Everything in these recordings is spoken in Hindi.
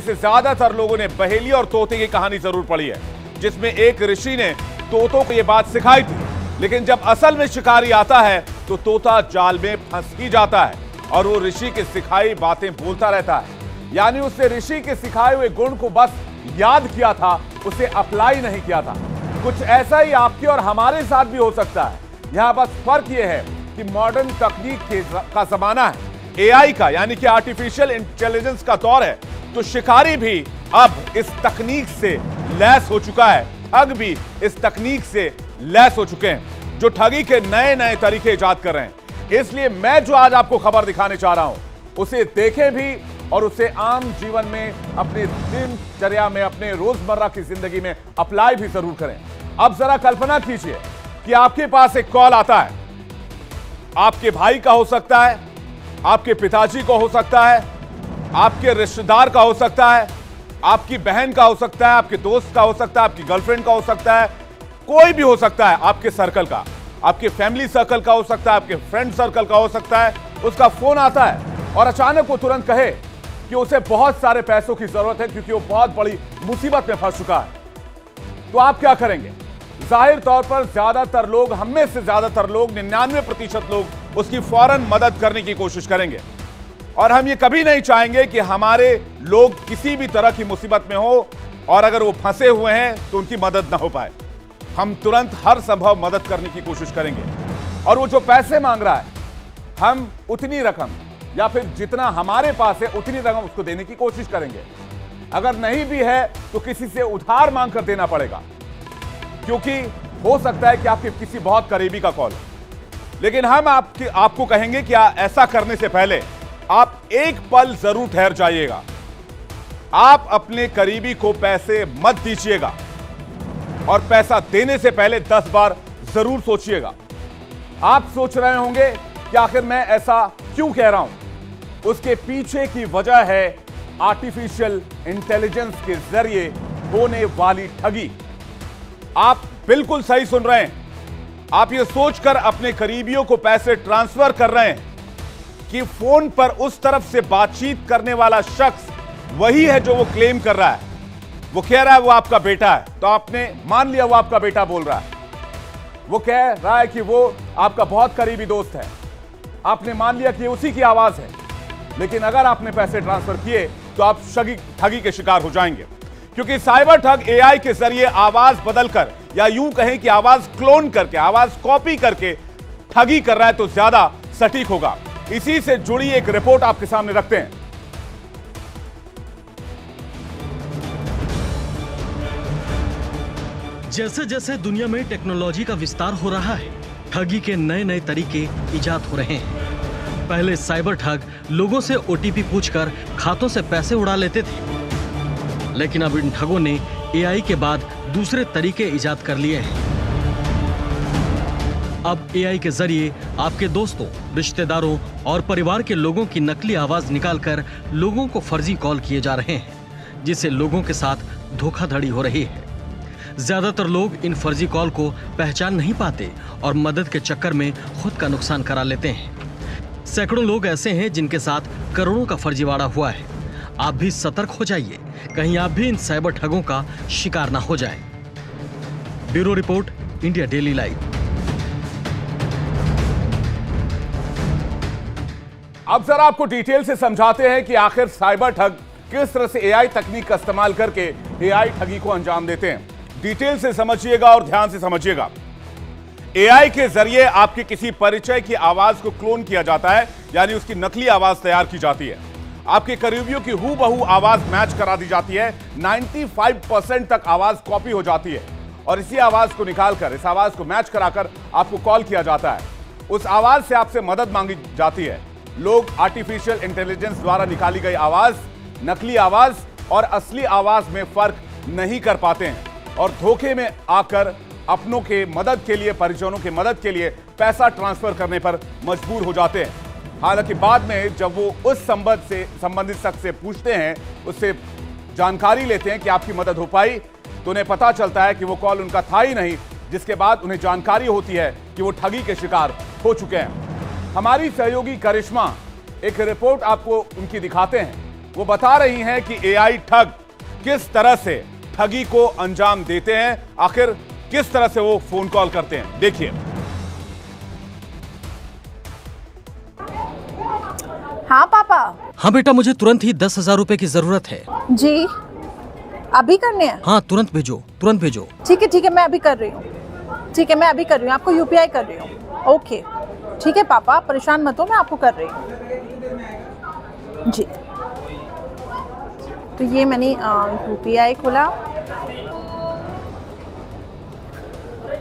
से ज्यादातर लोगों ने बहेली और तोते की कहानी जरूर पढ़ी है, जिसमें एक ऋषि ने तोतों को यह बात सिखाई थी, लेकिन जब असल में शिकारी आता है तो तोता जाल में फंस ही जाता है और वो ऋषि की सिखाई बातें बोलता रहता है। यानी उसने ऋषि के सिखाए हुए गुण को बस याद किया था, उसे अप्लाई नहीं किया था। कुछ ऐसा ही आपके और हमारे साथ भी हो सकता है। यहां बस फर्क यह है कि मॉडर्न तकनीक का जमाना है, एआई का, यानी कि आर्टिफिशियल इंटेलिजेंस का दौर है, तो शिकारी भी अब इस तकनीक से लैस हो चुका है, ठग भी इस तकनीक से लैस हो चुके हैं, जो ठगी के नए नए तरीके इजाद कर रहे हैं। इसलिए मैं जो आज आपको खबर दिखाने चाह रहा हूं, उसे देखें भी और उसे आम जीवन में, अपने दिनचर्या में, अपने रोजमर्रा की जिंदगी में अप्लाई भी जरूर करें। अब जरा कल्पना कीजिए कि आपके पास एक कॉल आता है, आपके भाई का हो सकता है, आपके पिताजी को हो सकता है, आपके रिश्तेदार का हो सकता है, आपकी बहन का हो सकता है, आपके दोस्त का हो सकता है, आपकी गर्लफ्रेंड का हो सकता है, कोई भी हो सकता है, आपके सर्कल का, आपके फैमिली सर्कल का हो सकता है, आपके फ्रेंड सर्कल का हो सकता है। उसका फोन आता है और अचानक वो तुरंत कहे कि उसे बहुत सारे पैसों की जरूरत है क्योंकि वो बहुत बड़ी मुसीबत में फंस चुका है। तो आप क्या करेंगे? जाहिर तौर पर ज्यादातर लोग, हम में से ज्यादातर लोग, 99% लोग उसकी फौरन मदद करने की कोशिश करेंगे। और हम ये कभी नहीं चाहेंगे कि हमारे लोग किसी भी तरह की मुसीबत में हो और अगर वो फंसे हुए हैं तो उनकी मदद ना हो पाए। हम तुरंत हर संभव मदद करने की कोशिश करेंगे। और वो जो पैसे मांग रहा है, हम उतनी रकम या फिर जितना हमारे पास है उतनी रकम उसको देने की कोशिश करेंगे। अगर नहीं भी है तो किसी से उधार मांग कर देना पड़ेगा, क्योंकि हो सकता है कि आपके किसी बहुत करीबी का कॉल हो। लेकिन हम आपको कहेंगे कि ऐसा करने से पहले आप एक पल जरूर ठहर जाइएगा। आप अपने करीबी को पैसे मत दीजिएगा और पैसा देने से पहले 10 बार जरूर सोचिएगा। आप सोच रहे होंगे कि आखिर मैं ऐसा क्यों कह रहा हूं। उसके पीछे की वजह है आर्टिफिशियल इंटेलिजेंस के जरिए होने वाली ठगी। आप बिल्कुल सही सुन रहे हैं। आप ये सोचकर अपने करीबियों को पैसे ट्रांसफर कर रहे हैं कि फोन पर उस तरफ से बातचीत करने वाला शख्स वही है जो वो क्लेम कर रहा है। वो कह रहा है वो आपका बेटा है, तो आपने मान लिया वो आपका बेटा बोल रहा है। वो कह रहा है कि वो आपका बहुत करीबी दोस्त है, आपने मान लिया कि उसी की आवाज है। लेकिन अगर आपने पैसे ट्रांसफर किए तो आप ठगी के शिकार हो जाएंगे, क्योंकि साइबर ठग एआई के जरिए आवाज बदलकर, या यूं कहें कि आवाज क्लोन करके, आवाज कॉपी करके ठगी कर रहा है तो ज्यादा सटीक होगा। इसी से जुड़ी एक रिपोर्ट आपके सामने रखते हैं। जैसे जैसे दुनिया में टेक्नोलॉजी का विस्तार हो रहा है, ठगी के नए नए तरीके इजाद हो रहे हैं। पहले साइबर ठग लोगों से ओटीपी पूछकर खातों से पैसे उड़ा लेते थे, लेकिन अब इन ठगों ने एआई के बाद दूसरे तरीके इजाद कर लिए हैं। अब एआई के जरिए आपके दोस्तों, रिश्तेदारों और परिवार के लोगों की नकली आवाज निकालकर लोगों को फर्जी कॉल किए जा रहे हैं, जिससे लोगों के साथ धोखाधड़ी हो रही है। ज्यादातर लोग इन फर्जी कॉल को पहचान नहीं पाते और मदद के चक्कर में खुद का नुकसान करा लेते हैं। सैकड़ों लोग ऐसे हैं जिनके साथ करोड़ों का फर्जीवाड़ा हुआ है। आप भी सतर्क हो जाइए, कहीं आप भी इन साइबर ठगों का शिकार ना हो जाएं। Bureau report, India daily live. अब जरा आपको डिटेल से समझाते हैं कि आखिर साइबर ठग किस तरह से एआई तकनीक का इस्तेमाल करके एआई ठगी को अंजाम देते हैं। डिटेल से समझिएगा और ध्यान से समझिएगा। एआई के जरिए आपके किसी परिचय की आवाज को क्लोन किया जाता है, यानी उसकी नकली आवाज तैयार की जाती है। आपके करीबियों की हूबहू आवाज मैच करा दी जाती है। 95% तक आवाज कॉपी हो जाती है और इसी आवाज को निकालकर, इस आवाज को मैच कराकर आपको कॉल किया जाता है। उस आवाज से आपसे मदद मांगी जाती है। लोग आर्टिफिशियल इंटेलिजेंस द्वारा निकाली गई आवाज, नकली आवाज और असली आवाज में फर्क नहीं कर पाते हैं और धोखे में आकर अपनों के मदद के लिए, परिजनों के मदद के लिए पैसा ट्रांसफर करने पर मजबूर हो जाते हैं। हालांकि बाद में जब वो उस संबंधित शख्स से पूछते हैं, उससे जानकारी लेते हैं कि आपकी मदद हो पाई, तो उन्हें पता चलता है कि वो कॉल उनका था ही नहीं, जिसके बाद उन्हें जानकारी होती है कि वो ठगी के शिकार हो चुके हैं। हमारी सहयोगी करिश्मा एक रिपोर्ट आपको उनकी दिखाते हैं वो बता रही हैं कि एआई ठग किस तरह से ठगी को अंजाम देते हैं, आखिर किस तरह से वो फोन कॉल करते हैं। देखिए। हाँ पापा। हाँ बेटा, मुझे तुरंत ही 10,000 रुपए की जरूरत है। जी अभी करने हैं? हाँ तुरंत भेजो, तुरंत भेजो। ठीक है मैं अभी कर रही हूँ। ठीक है मैं अभी कर रही हूँ, आपको यूपीआई कर रही हूँ। ओके ठीक है पापा, परेशान मत हो, मैं आपको कर रही हूँ जी। तो ये मैंने यूपीआई खोला।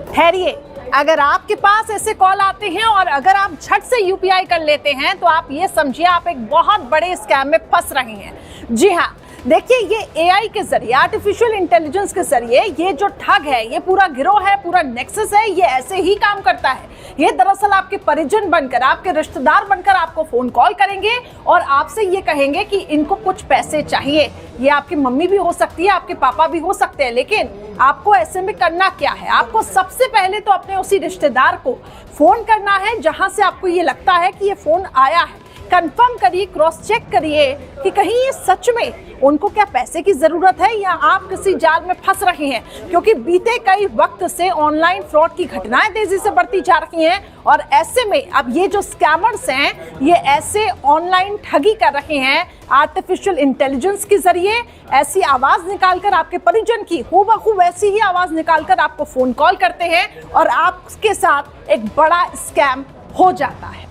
ठहरिए, अगर आपके पास ऐसे कॉल आते हैं और अगर आप झट से यूपीआई कर लेते हैं तो आप ये समझिए आप एक बहुत बड़े स्कैम में फंस रहे हैं। जी हाँ, देखिए ये एआई के जरिए, आर्टिफिशियल इंटेलिजेंस के जरिए ये जो ठग है, ये पूरा गिरोह है, पूरा नेक्सस है, ये ऐसे ही काम करता है। ये दरअसल आपके परिजन बनकर, आपके रिश्तेदार बनकर आपको फोन कॉल करेंगे और आपसे ये कहेंगे कि इनको कुछ पैसे चाहिए। ये आपकी मम्मी भी हो सकती है, आपके पापा भी हो सकते हैं, लेकिन आपको ऐसे में करना क्या है? आपको सबसे पहले तो अपने उसी रिश्तेदार को फोन करना है जहां से आपको ये लगता है कि ये फोन आया है। कंफर्म करिए, क्रॉस चेक करिए कि कहीं ये सच में उनको क्या पैसे की जरूरत है या आप किसी जाल में फंस रहे हैं, क्योंकि बीते कई वक्त से ऑनलाइन फ्रॉड की घटनाएं तेजी से बढ़ती जा रही हैं और ऐसे में अब ये जो स्कैमर्स हैं ये ऐसे ऑनलाइन ठगी कर रहे हैं आर्टिफिशियल इंटेलिजेंस के जरिए। ऐसी आवाज निकालकर आपके परिजन की हूबहू वैसी ही आवाज निकालकर आपको फोन कॉल करते हैं और आपके साथ एक बड़ा स्कैम हो जाता है।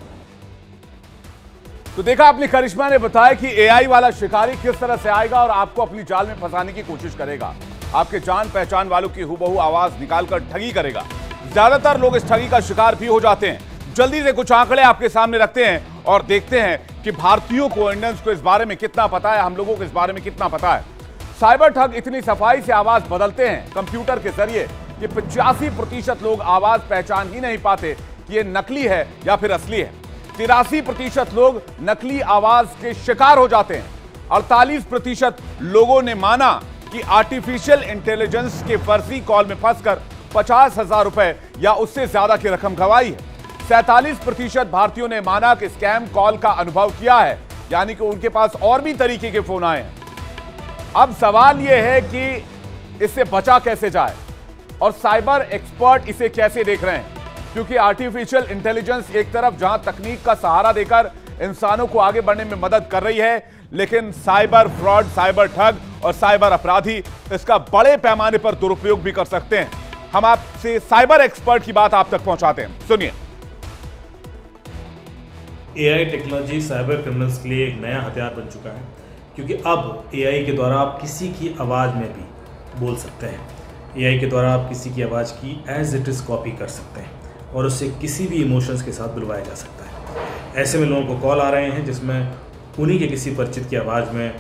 तो देखा आपने, करिश्मा ने बताया कि एआई वाला शिकारी किस तरह से आएगा और आपको अपनी जाल में फंसाने की कोशिश करेगा। आपके जान पहचान वालों की हूबहू आवाज निकालकर ठगी करेगा। ज्यादातर लोग इस ठगी का शिकार भी हो जाते हैं। जल्दी से कुछ आंकड़े आपके सामने रखते हैं और देखते हैं कि भारतीयों को, इंडियंस को इस बारे में कितना पता है, हम लोगों को इस बारे में कितना पता है। साइबर ठग इतनी सफाई से आवाज बदलते हैं कंप्यूटर के जरिए कि 85% लोग आवाज पहचान ही नहीं पाते कि ये नकली है या फिर असली है। 83% लोग नकली आवाज के शिकार हो जाते हैं। 48% लोगों ने माना कि आर्टिफिशियल इंटेलिजेंस के फर्जी कॉल में फंसकर 50,000 रुपए या उससे ज्यादा की रकम गंवाई है। 47% भारतीयों ने माना कि स्कैम कॉल का अनुभव किया है, यानी कि उनके पास और भी तरीके के फोन आए हैं। अब सवाल यह है कि इससे बचा कैसे जाए और साइबर एक्सपर्ट इसे कैसे देख रहे हैं, क्योंकि आर्टिफिशियल इंटेलिजेंस एक तरफ जहां तकनीक का सहारा देकर इंसानों को आगे बढ़ने में मदद कर रही है, लेकिन साइबर फ्रॉड, साइबर ठग और साइबर अपराधी इसका बड़े पैमाने पर दुरुपयोग भी कर सकते हैं। हम आपसे साइबर एक्सपर्ट की बात आप तक पहुंचाते हैं, सुनिए। एआई टेक्नोलॉजी साइबर क्रिमिनल्स के लिए एक नया हथियार बन चुका है, क्योंकि अब एआई के द्वारा आप किसी की आवाज़ में भी बोल सकते हैं। एआई के द्वारा आप किसी की आवाज़ की एज इट इज़ कॉपी कर सकते हैं और उससे किसी भी इमोशंस के साथ बुलवाया जा सकता है। ऐसे में लोगों को कॉल आ रहे हैं जिसमें उन्हीं के किसी परिचित की आवाज़ में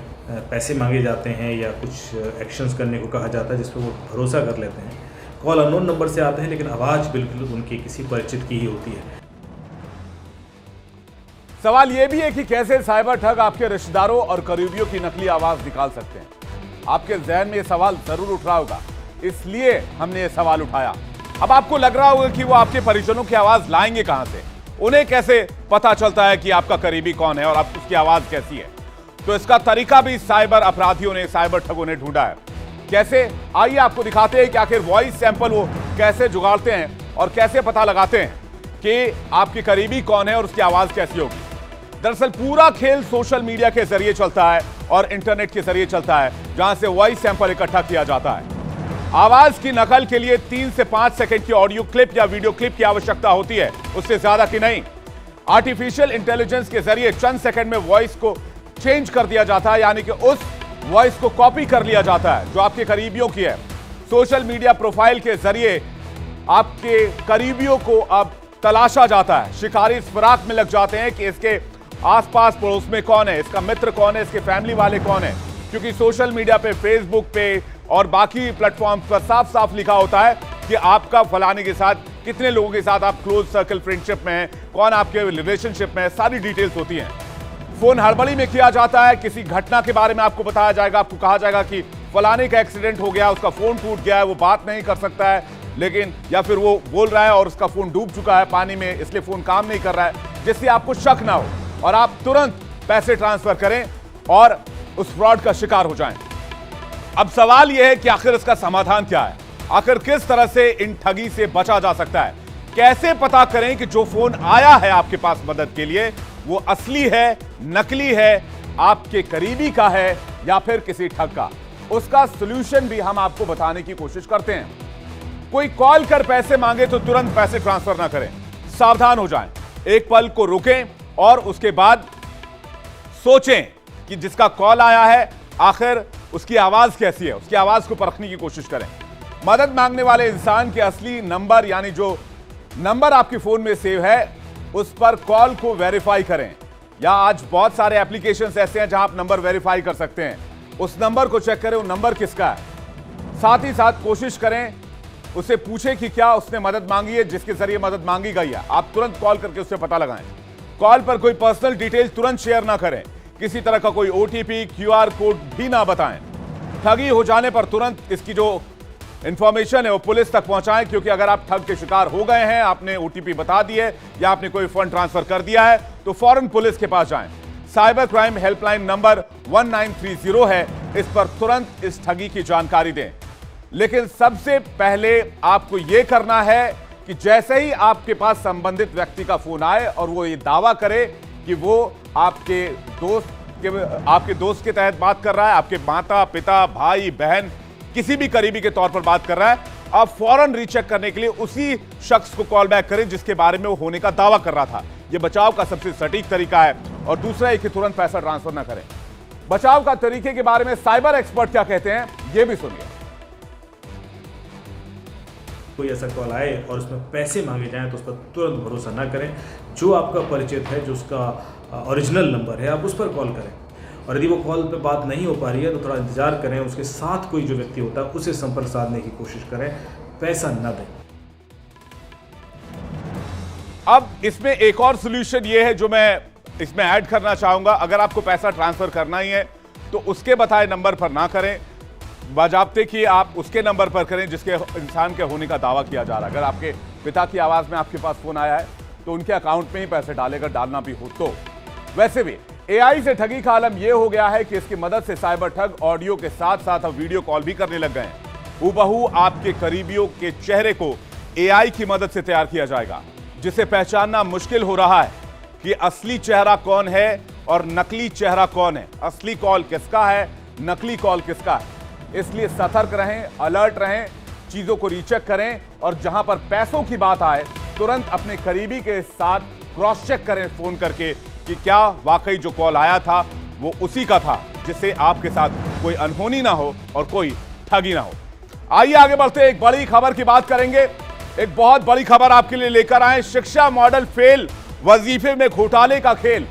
पैसे मांगे जाते हैं या कुछ एक्शंस करने को कहा जाता है, जिस पर वो भरोसा कर लेते हैं। कॉल अननोन नंबर से आते हैं लेकिन आवाज़ बिल्कुल उनकी किसी परिचित की ही होती है। सवाल यह भी है कि कैसे साइबर ठग आपके रिश्तेदारों और करीबियों की नकली आवाज निकाल सकते हैं। आपके जहन में यह सवाल जरूर उठ रहा होगा, इसलिए हमने यह सवाल उठाया। अब आपको लग रहा होगा कि वो आपके परिजनों की आवाज लाएंगे कहां से, उन्हें कैसे पता चलता है कि आपका करीबी कौन है और आप उसकी आवाज कैसी है। तो इसका तरीका भी साइबर अपराधियों ने, साइबर ठगों ने ढूंढा है। कैसे, आइए आपको दिखाते हैं कि आखिर वॉइस सैंपल वो कैसे जुगाड़ते हैं और कैसे पता लगाते हैं कि आपके करीबी कौन है और उसकी आवाज कैसी होगी। दरअसल पूरा खेल सोशल मीडिया के जरिए चलता है और इंटरनेट के जरिए चलता है, जहां से वॉइस सैंपल इकट्ठा किया जाता है। आवाज की नकल के लिए 3 से 5 सेकंड की ऑडियो क्लिप या वीडियो क्लिप की आवश्यकता होती है, उससे ज्यादा की नहीं। आर्टिफिशियल इंटेलिजेंस के जरिए चंद सेकंड में वॉइस को चेंज कर दिया जाता है, यानी कि उस वॉइस को कॉपी कर लिया जाता है जो आपके करीबियों की है। सोशल मीडिया प्रोफाइल के जरिए आपके करीबियों को अब तलाशा जाता है। शिकारी इस फिराक में लग जाते हैं कि इसके आसपास पड़ोस में कौन है, इसका मित्र कौन है, इसके फैमिली वाले कौन है, क्योंकि सोशल मीडिया पे, फेसबुक पे और बाकी प्लेटफॉर्म पर साफ साफ लिखा होता है कि आपका फलाने के साथ, कितने लोगों के साथ आप क्लोज सर्कल फ्रेंडशिप में हैं, कौन आपके रिलेशनशिप में है, सारी डिटेल्स होती हैं। फोन हड़बड़ी में किया जाता है, किसी घटना के बारे में आपको बताया जाएगा, आपको कहा जाएगा कि फलाने का एक्सीडेंट हो गया, उसका फोन टूट गया है, वो बात नहीं कर सकता है, लेकिन या फिर वो बोल रहा है और उसका फोन डूब चुका है पानी में, इसलिए फोन काम नहीं कर रहा है, जिससे आपको शक ना हो और आप तुरंत पैसे ट्रांसफर करें और उस फ्रॉड का शिकार हो जाएं। अब सवाल यह है कि आखिर इसका समाधान क्या है, आखिर किस तरह से इन ठगी से बचा जा सकता है, कैसे पता करें कि जो फोन आया है आपके पास मदद के लिए वो असली है, नकली है, आपके करीबी का है या फिर किसी ठग का। उसका सॉल्यूशन भी हम आपको बताने की कोशिश करते हैं। कोई कॉल कर पैसे मांगे तो तुरंत पैसे ट्रांसफर ना करें, सावधान हो जाएं, एक पल को रुकें और उसके बाद सोचें कि जिसका कॉल आया है आखिर उसकी आवाज कैसी है, उसकी आवाज को परखने की कोशिश करें। मदद मांगने वाले इंसान के असली नंबर यानी जो नंबर आपके फोन में सेव है उस पर कॉल को वेरीफाई करें, या आज बहुत सारे एप्लीकेशंस ऐसे हैं जहां आप नंबर वेरीफाई कर सकते हैं। उस नंबर को चेक करें वो नंबर किसका है। साथ ही साथ कोशिश करें उससे पूछें कि क्या उसने मदद मांगी है जिसके जरिए मदद मांगी गई है। आप तुरंत कॉल करके उससे पता लगाएं। कॉल पर कोई पर्सनल डिटेल्स तुरंत शेयर ना करें, किसी तरह का कोई ओटीपी क्यूआर कोड भी ना बताएं। ठगी हो जाने पर तुरंत इसकी जो इंफॉर्मेशन है वो पुलिस तक पहुंचाएं, क्योंकि अगर आप ठग के शिकार हो गए हैं, आपने ओटीपी बता दिए या आपने कोई फंड ट्रांसफर कर दिया है तो फौरन पुलिस के पास जाएं। साइबर क्राइम हेल्पलाइन नंबर 1930 है, इस पर तुरंत इस ठगी की जानकारी दें। लेकिन सबसे पहले आपको यह करना है कि जैसे ही आपके पास संबंधित व्यक्ति का फोन आए और वो ये दावा करे कि वो आपके दोस्त के तहत बात कर रहा है, आपके माता पिता भाई बहन किसी भी करीबी के तौर पर बात कर रहा है, आप फौरन रीचेक करने के लिए उसी शख्स को कॉल बैक करें जिसके बारे में वो होने का दावा कर रहा था। यह बचाव का सबसे सटीक तरीका है। और दूसरा है कि तुरंत पैसा ट्रांसफर ना करें। बचाव का तरीके के बारे में साइबर एक्सपर्ट क्या कहते हैं यह भी सुनिए। कोई ऐसा कॉल आए और उसमें पैसे मांगे जाएं तो उस पर तुरंत भरोसा ना करें। जो आपका परिचित है, जो उसका ओरिजिनल नंबर है, आप उस पर कॉल करें। और यदि वो कॉल पे बात नहीं हो पा रही है तो थोड़ा इंतजार करें, उसके साथ कोई जो व्यक्ति होता है उसे संपर्क साधने की कोशिश करें, पैसा न दें। अब इसमें एक और सॉल्यूशन ये है जो मैं इसमें ऐड करना चाहूंगा। अगर आपको पैसा ट्रांसफर करना ही है तो उसके बताए नंबर पर ना करें, बाजाब्ते कि आप उसके नंबर पर करें जिसके इंसान के होने का दावा किया जा रहा है। अगर आपके पिता की आवाज में आपके पास फोन आया है तो उनके अकाउंट में ही पैसे डालेगा, डालना भी हो तो। वैसे भी एआई से ठगी का आलम यह हो गया है कि इसकी मदद से साइबर ठग ऑडियो के साथ साथ अब वीडियो कॉल भी करने लग गए हैं। हूबहू आपके करीबियों के चेहरे को एआई की मदद से तैयार किया जाएगा, जिसे पहचानना मुश्किल हो रहा है कि असली चेहरा कौन है और नकली चेहरा कौन है, असली कॉल किसका है, नकली कॉल किसका है। इसलिए सतर्क रहें, अलर्ट रहें, चीजों को रीचेक करें और जहां पर पैसों की बात आए तुरंत अपने करीबी के साथ क्रॉस चेक करें फोन करके कि क्या वाकई जो कॉल आया था वो उसी का था, जिससे आपके साथ कोई अनहोनी ना हो और कोई ठगी ना हो। आइए आगे बढ़ते एक बड़ी खबर की बात करेंगे। एक बहुत बड़ी खबर आपके लिए लेकर आए। शिक्षा मॉडल फेल, वजीफे में घोटाले का खेल।